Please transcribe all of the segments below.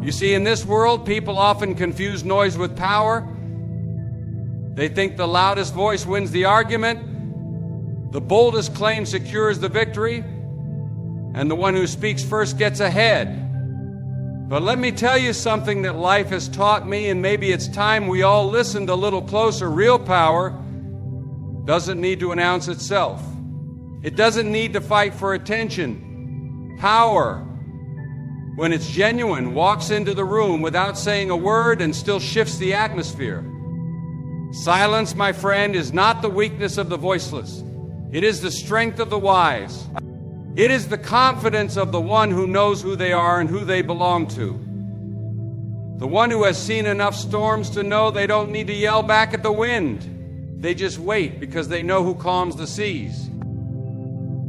You see, in this world, people often confuse noise with power. They think the loudest voice wins the argument, the boldest claim secures the victory, and the one who speaks first gets ahead. But let me tell you something that life has taught me, and maybe it's time we all listened a little closer. Real power doesn't need to announce itself. It doesn't need to fight for attention. Power, when it's genuine, walks into the room without saying a word and still shifts the atmosphere. Silence, my friend, is not the weakness of the voiceless. It is the strength of the wise. It is the confidence of the one who knows who they are and who they belong to. The one who has seen enough storms to know they don't need to yell back at the wind. They just wait because they know who calms the seas.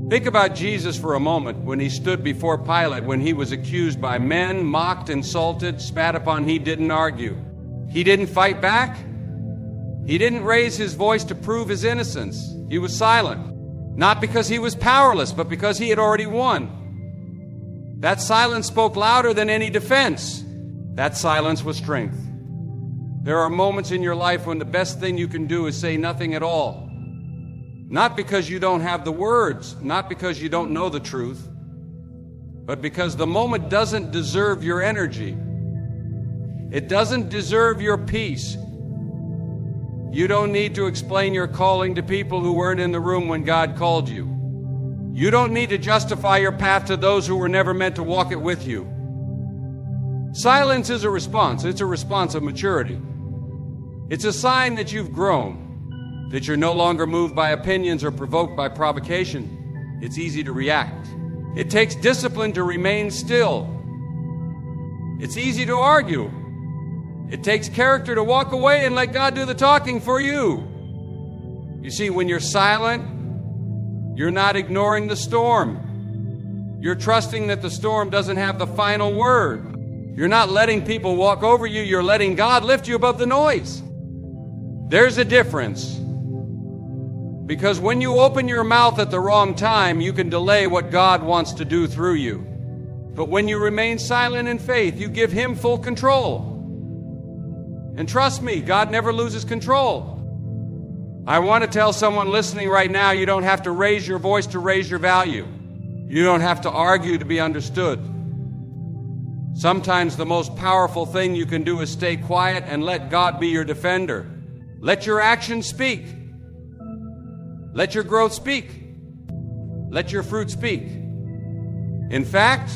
Think about Jesus for a moment when he stood before Pilate, when he was accused by men, mocked, insulted, spat upon. He didn't argue. He didn't fight back. He didn't raise his voice to prove his innocence. He was silent. Not because he was powerless, but because he had already won. That silence spoke louder than any defense. That silence was strength. There are moments in your life when the best thing you can do is say nothing at all. Not because you don't have the words, not because you don't know the truth, but because the moment doesn't deserve your energy. It doesn't deserve your peace. You don't need to explain your calling to people who weren't in the room when God called you. You don't need to justify your path to those who were never meant to walk it with you. Silence is a response. It's a response of maturity. It's a sign that you've grown, that you're no longer moved by opinions or provoked by provocation. It's easy to react. It takes discipline to remain still. It's easy to argue. It takes character to walk away and let God do the talking for you. You see, when you're silent, you're not ignoring the storm. You're trusting that the storm doesn't have the final word. You're not letting people walk over you. You're letting God lift you above the noise. There's a difference. Because when you open your mouth at the wrong time, you can delay what God wants to do through you. But when you remain silent in faith, you give Him full control. And trust me, God never loses control. I want to tell someone listening right now, you don't have to raise your voice to raise your value. You don't have to argue to be understood. Sometimes the most powerful thing you can do is stay quiet and let God be your defender. Let your actions speak. Let your growth speak. Let your fruit speak. In fact,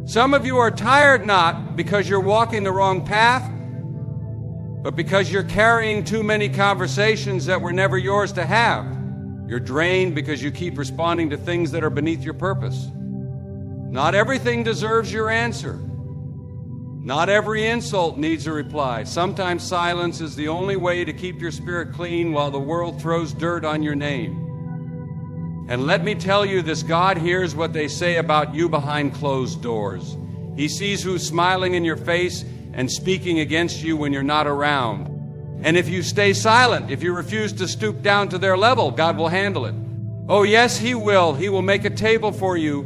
some of you are tired not because you're walking the wrong path, but because you're carrying too many conversations that were never yours to have. You're drained because you keep responding to things that are beneath your purpose. Not everything deserves your answer. Not every insult needs a reply. Sometimes silence is the only way to keep your spirit clean while the world throws dirt on your name. And let me tell you this, God hears what they say about you behind closed doors. He sees who's smiling in your face and speaking against you when you're not around. And if you stay silent, if you refuse to stoop down to their level, God will handle it. Oh yes, He will. He will make a table for you,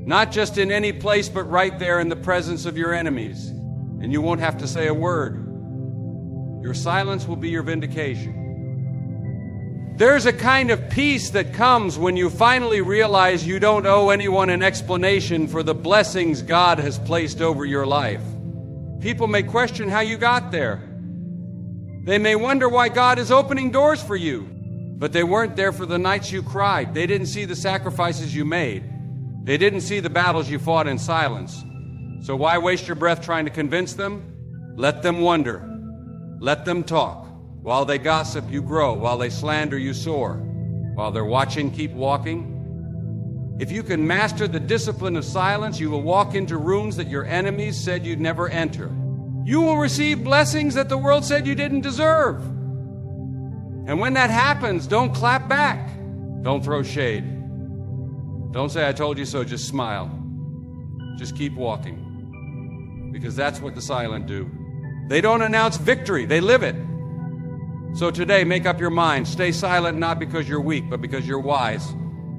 not just in any place, but right there in the presence of your enemies. And you won't have to say a word. Your silence will be your vindication. There's a kind of peace that comes when you finally realize you don't owe anyone an explanation for the blessings God has placed over your life. People may question how you got there. They may wonder why God is opening doors for you. But they weren't there for the nights you cried. They didn't see the sacrifices you made. They didn't see the battles you fought in silence. So why waste your breath trying to convince them? Let them wonder. Let them talk. While they gossip, you grow. While they slander, you soar. While they're watching, keep walking. If you can master the discipline of silence, you will walk into rooms that your enemies said you'd never enter. You will receive blessings that the world said you didn't deserve. And when that happens, don't clap back. Don't throw shade. Don't say, I told you so, just smile. Just keep walking. Because that's what the silent do. They don't announce victory, they live it. So today, make up your mind. Stay silent not because you're weak, but because you're wise.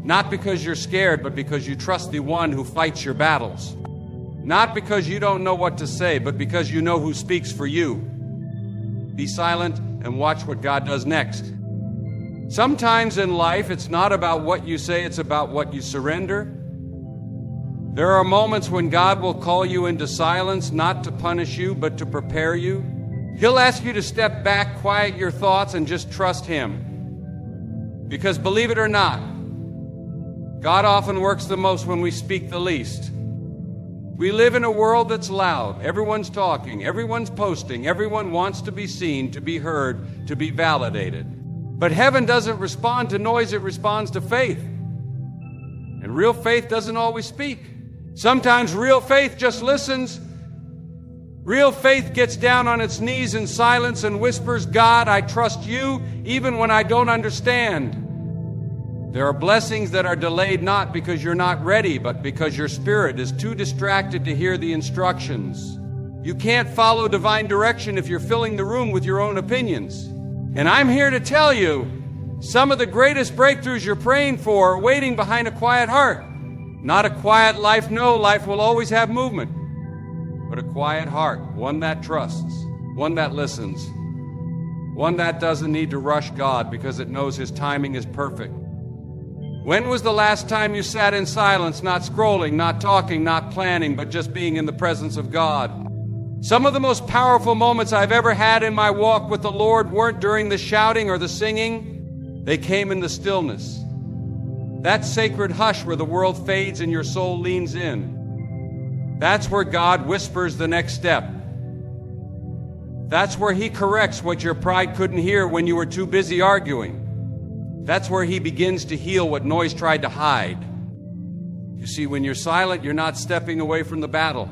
Not because you're scared, but because you trust the one who fights your battles. Not because you don't know what to say, but because you know who speaks for you. Be silent and watch what God does next. Sometimes in life, it's not about what you say, it's about what you surrender. There are moments when God will call you into silence, not to punish you, but to prepare you. He'll ask you to step back, quiet your thoughts, and just trust Him. Because believe it or not, God often works the most when we speak the least. We live in a world that's loud. Everyone's talking, everyone's posting, everyone wants to be seen, to be heard, to be validated. But heaven doesn't respond to noise, it responds to faith. And real faith doesn't always speak. Sometimes real faith just listens. Real faith gets down on its knees in silence and whispers, God, I trust you even when I don't understand. There are blessings that are delayed not because you're not ready, but because your spirit is too distracted to hear the instructions. You can't follow divine direction if you're filling the room with your own opinions. And I'm here to tell you, some of the greatest breakthroughs you're praying for are waiting behind a quiet heart. Not a quiet life, no, life will always have movement. But a quiet heart, one that trusts, one that listens, one that doesn't need to rush God because it knows His timing is perfect. When was the last time you sat in silence, not scrolling, not talking, not planning, but just being in the presence of God? Some of the most powerful moments I've ever had in my walk with the Lord weren't during the shouting or the singing. They came in the stillness. That sacred hush where the world fades and your soul leans in. That's where God whispers the next step. That's where He corrects what your pride couldn't hear when you were too busy arguing. That's where He begins to heal what noise tried to hide. You see, when you're silent, you're not stepping away from the battle.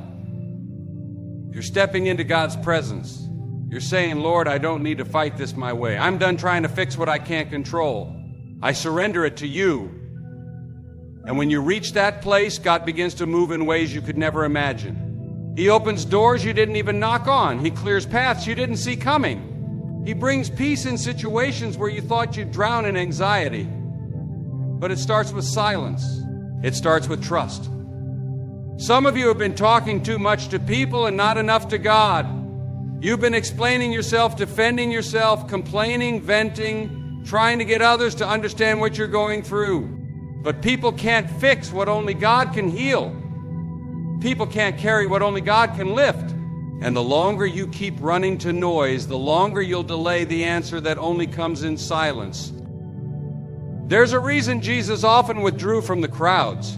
You're stepping into God's presence. You're saying, Lord, I don't need to fight this my way. I'm done trying to fix what I can't control. I surrender it to you. And when you reach that place, God begins to move in ways you could never imagine. He opens doors you didn't even knock on. He clears paths you didn't see coming. He brings peace in situations where you thought you'd drown in anxiety. But it starts with silence. It starts with trust. Some of you have been talking too much to people and not enough to God. You've been explaining yourself, defending yourself, complaining, venting, trying to get others to understand what you're going through. But people can't fix what only God can heal. People can't carry what only God can lift. And the longer you keep running to noise, the longer you'll delay the answer that only comes in silence. There's a reason Jesus often withdrew from the crowds.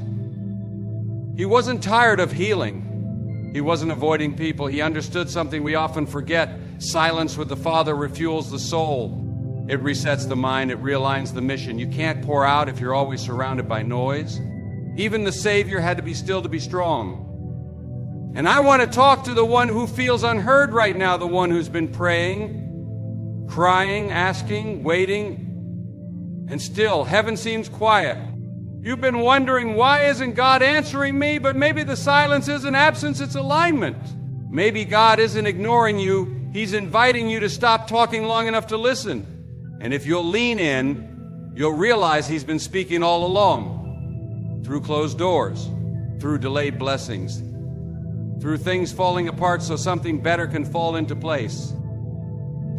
He wasn't tired of healing. He wasn't avoiding people. He understood something we often forget. Silence with the Father refuels the soul. It resets the mind. It realigns the mission. You can't pour out if you're always surrounded by noise. Even the Savior had to be still to be strong. And I want to talk to the one who feels unheard right now, the one who's been praying, crying, asking, waiting, and still heaven seems quiet. You've been wondering, why isn't God answering me? But maybe the silence isn't absence, it's alignment. Maybe God isn't ignoring you. He's inviting you to stop talking long enough to listen. And if you'll lean in, you'll realize He's been speaking all along. Through closed doors, through delayed blessings, through things falling apart so something better can fall into place.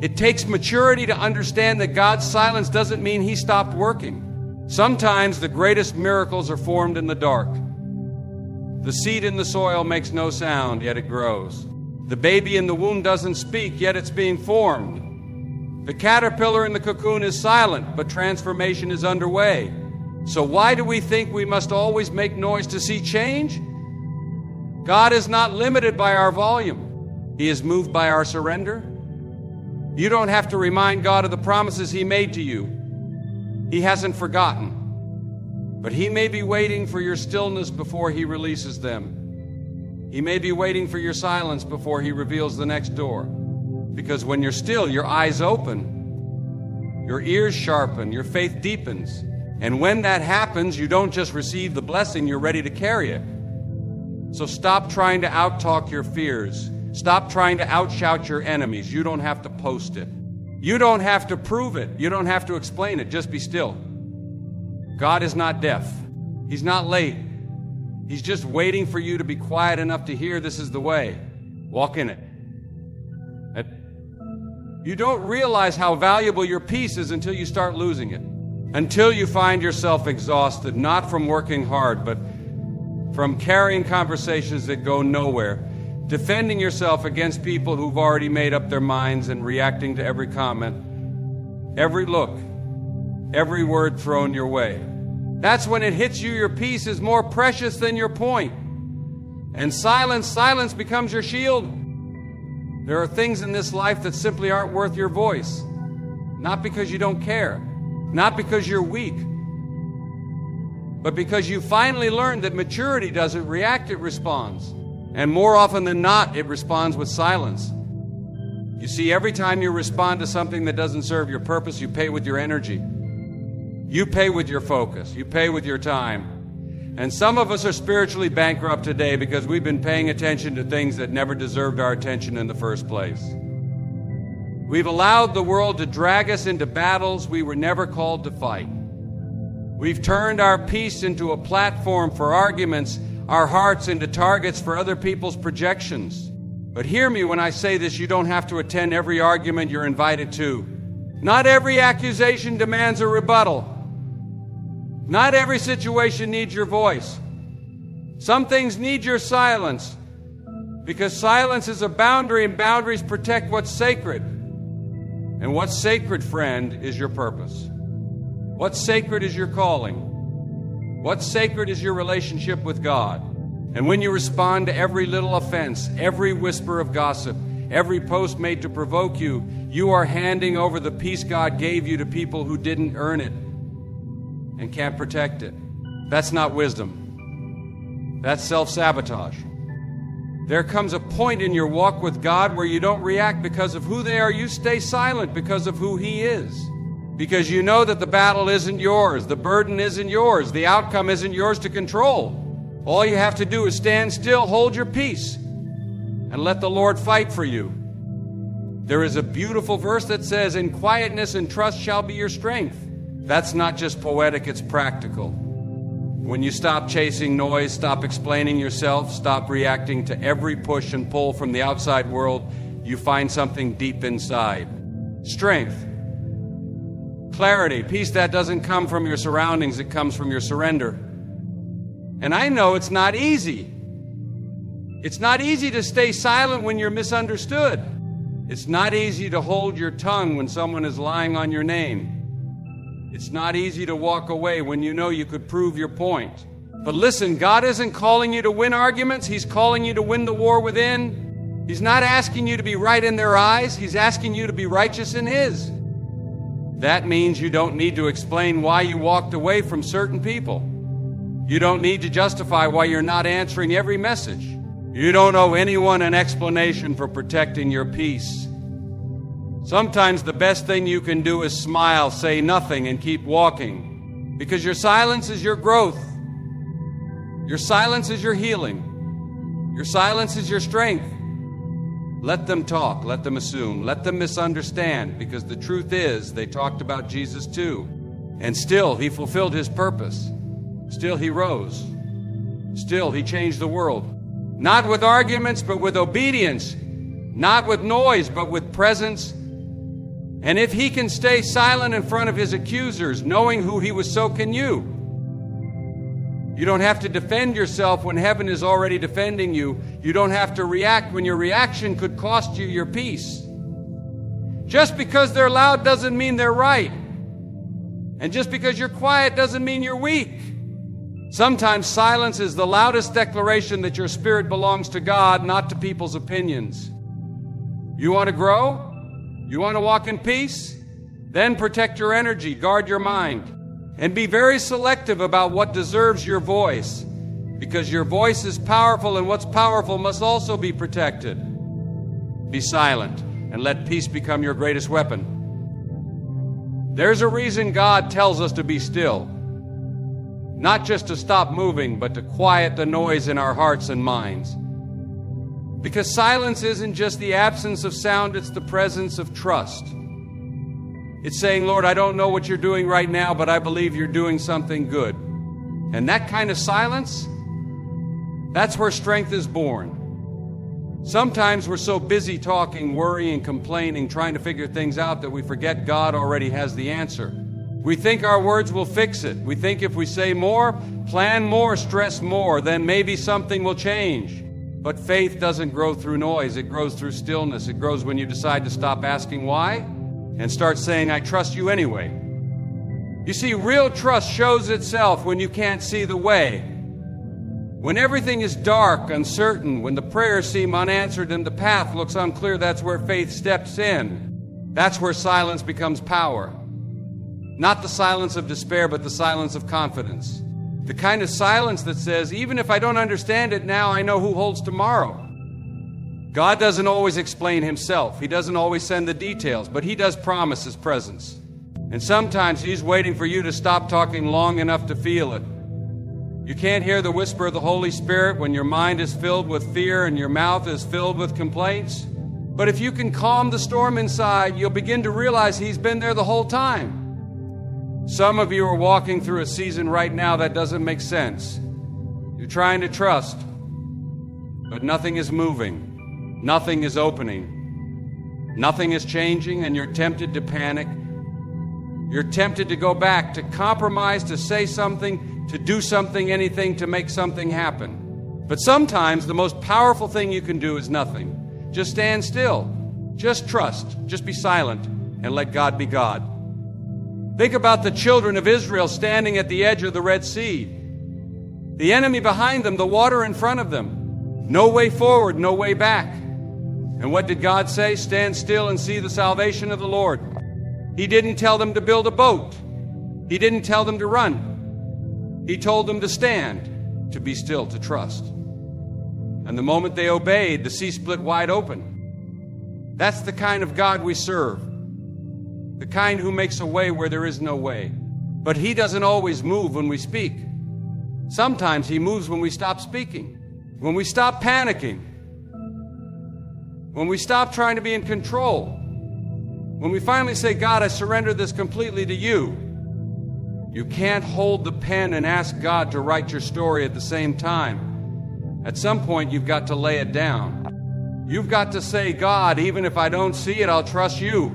It takes maturity to understand that God's silence doesn't mean He stopped working. Sometimes the greatest miracles are formed in the dark. The seed in the soil makes no sound, yet it grows. The baby in the womb doesn't speak, yet it's being formed. The caterpillar in the cocoon is silent, but transformation is underway. So why do we think we must always make noise to see change? God is not limited by our volume. He is moved by our surrender. You don't have to remind God of the promises He made to you. He hasn't forgotten. But He may be waiting for your stillness before He releases them. He may be waiting for your silence before He reveals the next door. Because when you're still, your eyes open, your ears sharpen, your faith deepens. And when that happens, you don't just receive the blessing, you're ready to carry it. So stop trying to out-talk your fears. Stop trying to outshout your enemies. You don't have to post it. You don't have to prove it. You don't have to explain it. Just be still. God is not deaf. He's not late. He's just waiting for you to be quiet enough to hear this is the way. Walk in it. You don't realize how valuable your peace is until you start losing it. Until you find yourself exhausted, not from working hard, but from carrying conversations that go nowhere, defending yourself against people who've already made up their minds and reacting to every comment, every look, every word thrown your way. That's when it hits you your peace is more precious than your point. And silence becomes your shield. There are things in this life that simply aren't worth your voice. Not because you don't care, not because you're weak, but because you finally learned that maturity doesn't react, it responds. And more often than not, it responds with silence. You see, every time you respond to something that doesn't serve your purpose, you pay with your energy. You pay with your focus. You pay with your time. And some of us are spiritually bankrupt today because we've been paying attention to things that never deserved our attention in the first place. We've allowed the world to drag us into battles we were never called to fight. We've turned our peace into a platform for arguments, our hearts into targets for other people's projections. But hear me when I say this, you don't have to attend every argument you're invited to. Not every accusation demands a rebuttal. Not every situation needs your voice. Some things need your silence, because silence is a boundary, and boundaries protect what's sacred. And what's sacred, friend, is your purpose. What's sacred is your calling. What's sacred is your relationship with God. And when you respond to every little offense, every whisper of gossip, every post made to provoke you, you are handing over the peace God gave you to people who didn't earn it and can't protect it. That's not wisdom. That's self-sabotage. There comes a point in your walk with God where you don't react because of who they are. You stay silent because of who He is. Because you know that the battle isn't yours, the burden isn't yours, the outcome isn't yours to control. All you have to do is stand still, hold your peace, and let the Lord fight for you. There is a beautiful verse that says, "In quietness and trust shall be your strength." That's not just poetic, it's practical. When you stop chasing noise, stop explaining yourself, stop reacting to every push and pull from the outside world, you find something deep inside. Strength, clarity, peace that doesn't come from your surroundings, it comes from your surrender. And I know it's not easy. It's not easy to stay silent when you're misunderstood. It's not easy to hold your tongue when someone is lying on your name. It's not easy to walk away when you know you could prove your point. But listen, God isn't calling you to win arguments. He's calling you to win the war within. He's not asking you to be right in their eyes. He's asking you to be righteous in His. That means you don't need to explain why you walked away from certain people. You don't need to justify why you're not answering every message. You don't owe anyone an explanation for protecting your peace. Sometimes the best thing you can do is smile, say nothing, and keep walking. Because your silence is your growth. Your silence is your healing. Your silence is your strength. Let them talk, let them assume, let them misunderstand, because the truth is they talked about Jesus too. And still He fulfilled His purpose. Still He rose. Still He changed the world. Not with arguments, but with obedience. Not with noise, but with presence. And if He can stay silent in front of His accusers, knowing who He was, so can you. You don't have to defend yourself when heaven is already defending you. You don't have to react when your reaction could cost you your peace. Just because they're loud doesn't mean they're right. And just because you're quiet doesn't mean you're weak. Sometimes silence is the loudest declaration that your spirit belongs to God, not to people's opinions. You want to grow? You want to walk in peace? Then protect your energy, guard your mind, and be very selective about what deserves your voice, because your voice is powerful, and what's powerful must also be protected. Be silent and let peace become your greatest weapon. There's a reason God tells us to be still, not just to stop moving, but to quiet the noise in our hearts and minds. Because silence isn't just the absence of sound, it's the presence of trust. It's saying, Lord, I don't know what you're doing right now, but I believe you're doing something good. And that kind of silence That's where strength is born. Sometimes we're so busy talking, worrying, complaining, trying to figure things out that we forget God already has the answer. We think our words will fix it. We think if we say more, plan more, stress more, then maybe something will change. But faith doesn't grow through noise. It grows through stillness. It grows when you decide to stop asking why and start saying, I trust you anyway. You see, real trust shows itself when you can't see the way. When everything is dark, uncertain, when the prayers seem unanswered and the path looks unclear, that's where faith steps in. That's where silence becomes power. Not the silence of despair, but the silence of confidence. The kind of silence that says, even if I don't understand it now, I know who holds tomorrow. God doesn't always explain himself. He doesn't always send the details, but he does promise his presence. And sometimes he's waiting for you to stop talking long enough to feel it. You can't hear the whisper of the Holy Spirit when your mind is filled with fear and your mouth is filled with complaints. But if you can calm the storm inside, you'll begin to realize he's been there the whole time. Some of you are walking through a season right now that doesn't make sense. You're trying to trust, but nothing is moving. Nothing is opening. Nothing is changing, and you're tempted to panic. You're tempted to go back, to compromise, to say something, to do something, anything to make something happen. But sometimes the most powerful thing you can do is nothing. Just stand still. Just trust. Just be silent and let God be God. Think about the children of Israel standing at the edge of the Red Sea. The enemy behind them, the water in front of them. No way forward, no way back. And what did God say? Stand still and see the salvation of the Lord. He didn't tell them to build a boat. He didn't tell them to run. He told them to stand, to be still, to trust. And the moment they obeyed, the sea split wide open. That's the kind of God we serve. The kind who makes a way where there is no way. But he doesn't always move when we speak. Sometimes he moves when we stop speaking, when we stop panicking, when we stop trying to be in control, when we finally say, God, I surrender this completely to you. You can't hold the pen and ask God to write your story at the same time. At some point, you've got to lay it down. You've got to say, God, even if I don't see it, I'll trust you.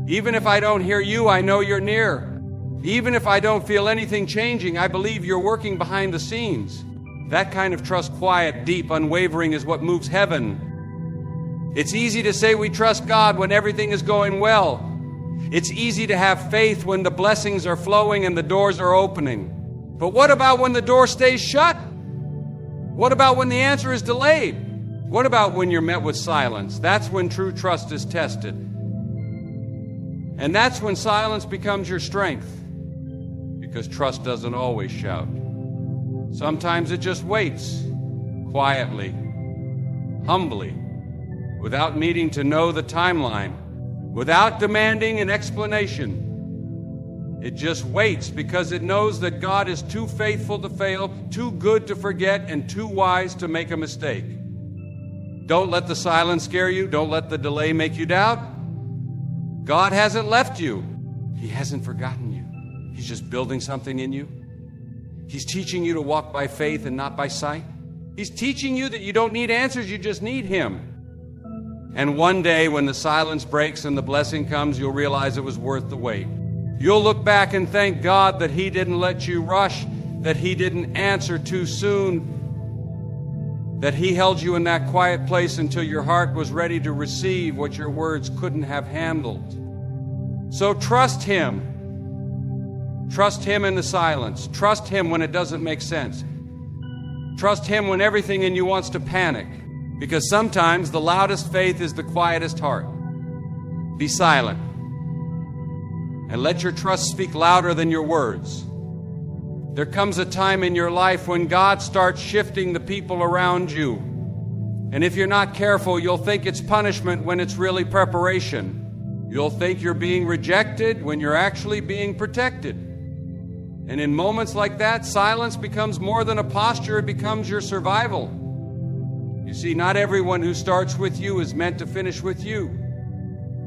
Even if I don't hear you, I know you're near. Even if I don't feel anything changing, I believe you're working behind the scenes. That kind of trust, quiet, deep, unwavering, is what moves heaven. It's easy to say we trust God when everything is going well. It's easy to have faith when the blessings are flowing and the doors are opening. But what about when the door stays shut? What about when the answer is delayed? What about when you're met with silence? That's when true trust is tested. And that's when silence becomes your strength. Because trust doesn't always shout. Sometimes it just waits, quietly, humbly, without needing to know the timeline. Without demanding an explanation. It just waits because it knows that God is too faithful to fail, too good to forget, and too wise to make a mistake. Don't let the silence scare you. Don't let the delay make you doubt. God hasn't left you. He hasn't forgotten you. He's just building something in you. He's teaching you to walk by faith and not by sight. He's teaching you that you don't need answers, you just need Him. And one day when the silence breaks and the blessing comes, you'll realize it was worth the wait. You'll look back and thank God that He didn't let you rush, that He didn't answer too soon, that He held you in that quiet place until your heart was ready to receive what your words couldn't have handled. So trust Him. Trust Him in the silence. Trust Him when it doesn't make sense. Trust Him when everything in you wants to panic. Because sometimes the loudest faith is the quietest heart. Be silent. And let your trust speak louder than your words. There comes a time in your life when God starts shifting the people around you. And if you're not careful, you'll think it's punishment when it's really preparation. You'll think you're being rejected when you're actually being protected. And in moments like that, silence becomes more than a posture, it becomes your survival. You see, not everyone who starts with you is meant to finish with you.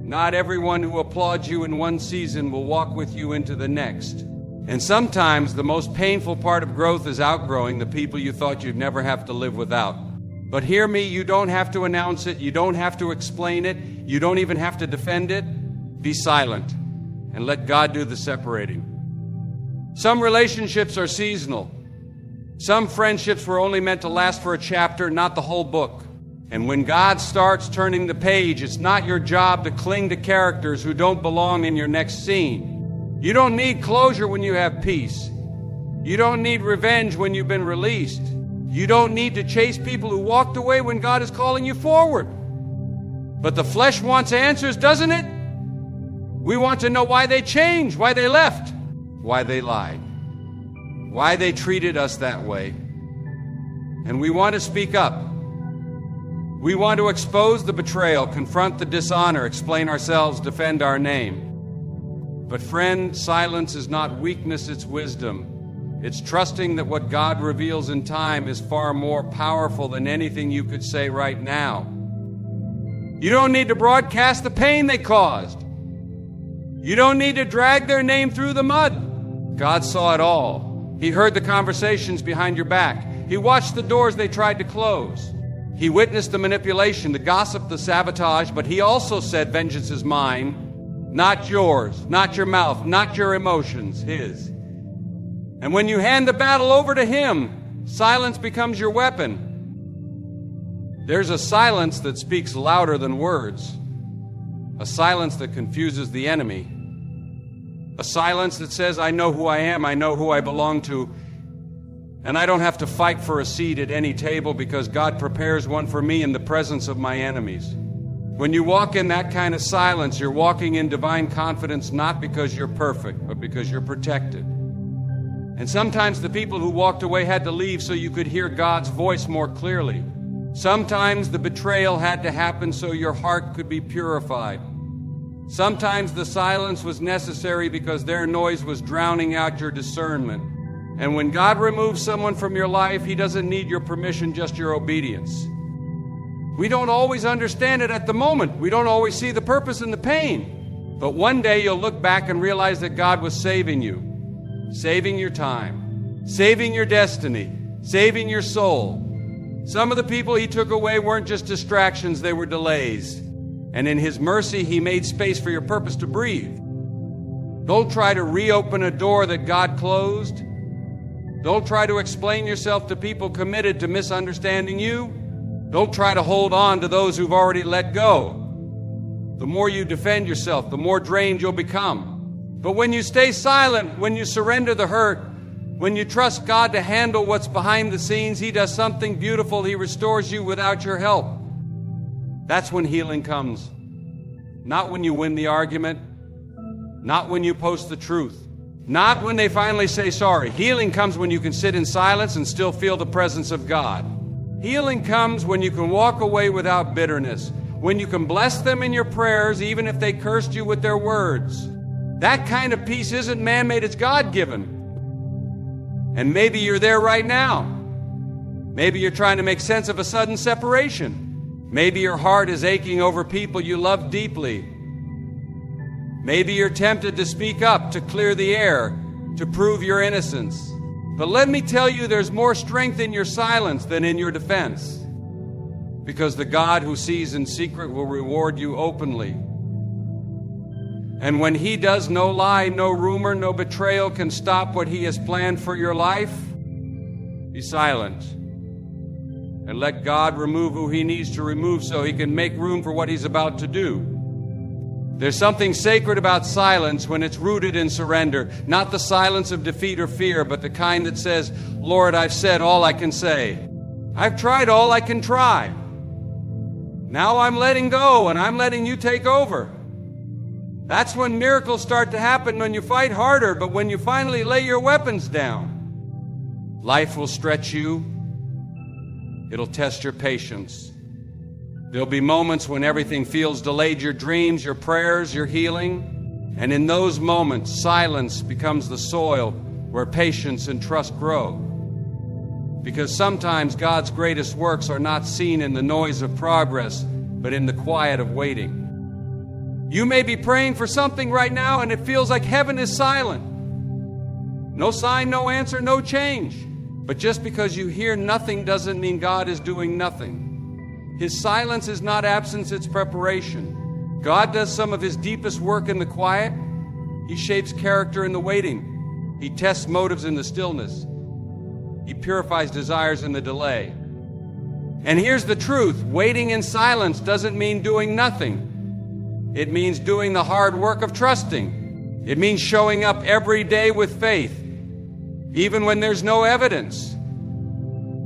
Not everyone who applauds you in one season will walk with you into the next. And sometimes the most painful part of growth is outgrowing the people you thought you'd never have to live without. But hear me, you don't have to announce it. You don't have to explain it. You don't even have to defend it. Be silent and let God do the separating. Some relationships are seasonal. Some friendships were only meant to last for a chapter, not the whole book. And when God starts turning the page, it's not your job to cling to characters who don't belong in your next scene. You don't need closure when you have peace. You don't need revenge when you've been released. You don't need to chase people who walked away when God is calling you forward. But the flesh wants answers, doesn't it? We want to know why they changed, why they left, why they lied, why they treated us that way. And we want to speak up. We want to expose the betrayal, confront the dishonor, explain ourselves, defend our name. But friend, silence is not weakness, it's wisdom. It's trusting that what God reveals in time is far more powerful than anything you could say right now. You don't need to broadcast the pain they caused. You don't need to drag their name through the mud. God saw it all. He heard the conversations behind your back. He watched the doors they tried to close. He witnessed the manipulation, the gossip, the sabotage, but he also said, vengeance is mine, not yours, not your mouth, not your emotions, his. And when you hand the battle over to him, silence becomes your weapon. There's a silence that speaks louder than words, a silence that confuses the enemy, a silence that says, I know who I am, I know who I belong to, and I don't have to fight for a seat at any table because God prepares one for me in the presence of my enemies. When you walk in that kind of silence, you're walking in divine confidence, not because you're perfect, but because you're protected. And sometimes the people who walked away had to leave so you could hear God's voice more clearly. Sometimes the betrayal had to happen so your heart could be purified. Sometimes the silence was necessary because their noise was drowning out your discernment. And when God removes someone from your life, he doesn't need your permission, just your obedience. We don't always understand it at the moment. We don't always see the purpose in the pain. But one day you'll look back and realize that God was saving you. Saving your time, saving your destiny, saving your soul. Some of the people he took away weren't just distractions, they were delays. And in his mercy, he made space for your purpose to breathe. Don't try to reopen a door that God closed. Don't try to explain yourself to people committed to misunderstanding you. Don't try to hold on to those who've already let go. The more you defend yourself, the more drained you'll become. But when you stay silent, when you surrender the hurt, when you trust God to handle what's behind the scenes, he does something beautiful. He restores you without your help. That's when healing comes. Not when you win the argument, not when you post the truth, not when they finally say sorry. Healing comes when you can sit in silence and still feel the presence of God. Healing comes when you can walk away without bitterness, when you can bless them in your prayers even if they cursed you with their words. That kind of peace isn't man-made, it's God-given. And maybe you're there right now. Maybe you're trying to make sense of a sudden separation. Maybe your heart is aching over people you love deeply. Maybe you're tempted to speak up, to clear the air, to prove your innocence. But let me tell you, there's more strength in your silence than in your defense. Because the God who sees in secret will reward you openly. And when he does, no lie, no rumor, no betrayal can stop what he has planned for your life. Be silent and let God remove who he needs to remove so he can make room for what he's about to do. There's something sacred about silence when it's rooted in surrender, not the silence of defeat or fear, but the kind that says, Lord, I've said all I can say. I've tried all I can try. Now I'm letting go and I'm letting you take over. That's when miracles start to happen, when you fight harder, but when you finally lay your weapons down. Life will stretch you. It'll test your patience. There'll be moments when everything feels delayed, your dreams, your prayers, your healing. And in those moments, silence becomes the soil where patience and trust grow. Because sometimes God's greatest works are not seen in the noise of progress, but in the quiet of waiting. You may be praying for something right now and it feels like heaven is silent. No sign, no answer, no change. But just because you hear nothing doesn't mean God is doing nothing. His silence is not absence, it's preparation. God does some of his deepest work in the quiet. He shapes character in the waiting. He tests motives in the stillness. He purifies desires in the delay. And here's the truth. Waiting in silence doesn't mean doing nothing. It means doing the hard work of trusting. It means showing up every day with faith, even when there's no evidence.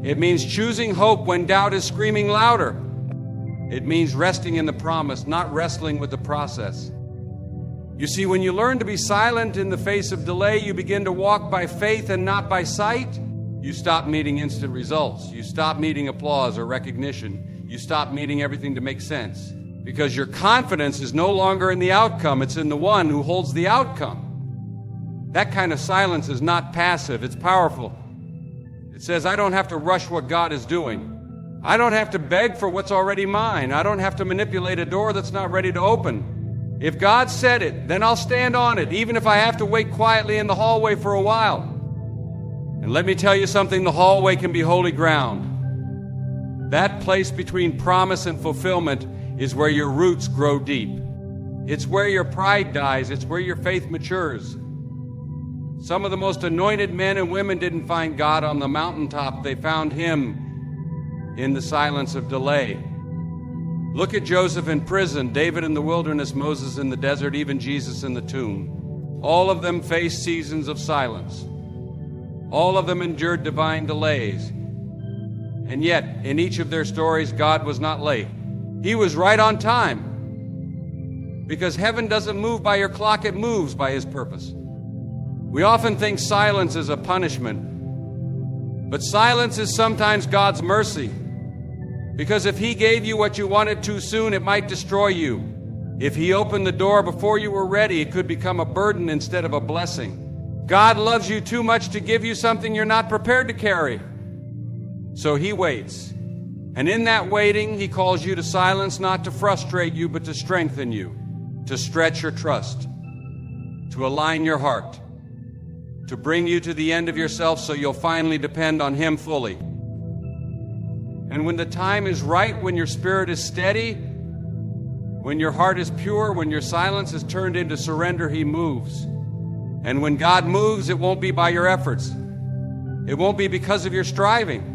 It means choosing hope when doubt is screaming louder. It means resting in the promise, not wrestling with the process. You see, when you learn to be silent in the face of delay, you begin to walk by faith and not by sight. You stop needing instant results. You stop needing applause or recognition. You stop needing everything to make sense. Because your confidence is no longer in the outcome, it's in the one who holds the outcome. That kind of silence is not passive, it's powerful. It says, I don't have to rush what God is doing. I don't have to beg for what's already mine. I don't have to manipulate a door that's not ready to open. If God said it, then I'll stand on it, even if I have to wait quietly in the hallway for a while. And let me tell you something, the hallway can be holy ground. That place between promise and fulfillment is where your roots grow deep. It's where your pride dies. It's where your faith matures. Some of the most anointed men and women didn't find God on the mountaintop. They found him in the silence of delay. Look at Joseph in prison, David in the wilderness, Moses in the desert, even Jesus in the tomb. All of them faced seasons of silence. All of them endured divine delays. And yet, in each of their stories, God was not late. He was right on time. Because heaven doesn't move by your clock, it moves by his purpose. We often think silence is a punishment. But silence is sometimes God's mercy. Because if he gave you what you wanted too soon, it might destroy you. If he opened the door before you were ready, it could become a burden instead of a blessing. God loves you too much to give you something you're not prepared to carry. So he waits. And in that waiting, he calls you to silence, not to frustrate you, but to strengthen you, to stretch your trust, to align your heart, to bring you to the end of yourself so you'll finally depend on him fully. And when the time is right, when your spirit is steady, when your heart is pure, when your silence is turned into surrender, he moves. And when God moves, it won't be by your efforts. It won't be because of your striving.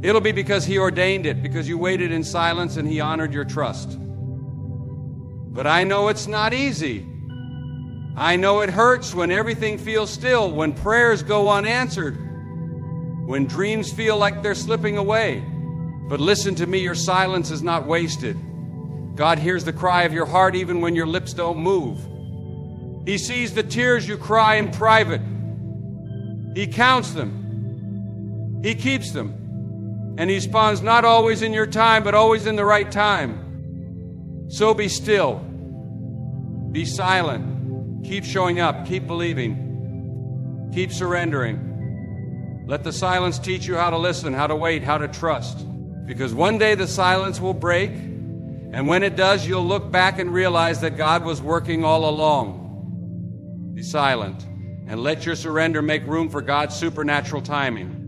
It'll be because he ordained it, because you waited in silence and he honored your trust. But I know it's not easy. I know it hurts when everything feels still, when prayers go unanswered, when dreams feel like they're slipping away. But listen to me, your silence is not wasted. God hears the cry of your heart even when your lips don't move. He sees the tears you cry in private. He counts them. He keeps them. And he responds not always in your time, but always in the right time. So be still. Be silent. Keep showing up. Keep believing. Keep surrendering. Let the silence teach you how to listen, how to wait, how to trust. Because one day the silence will break. And when it does, you'll look back and realize that God was working all along. Be silent and let your surrender make room for God's supernatural timing.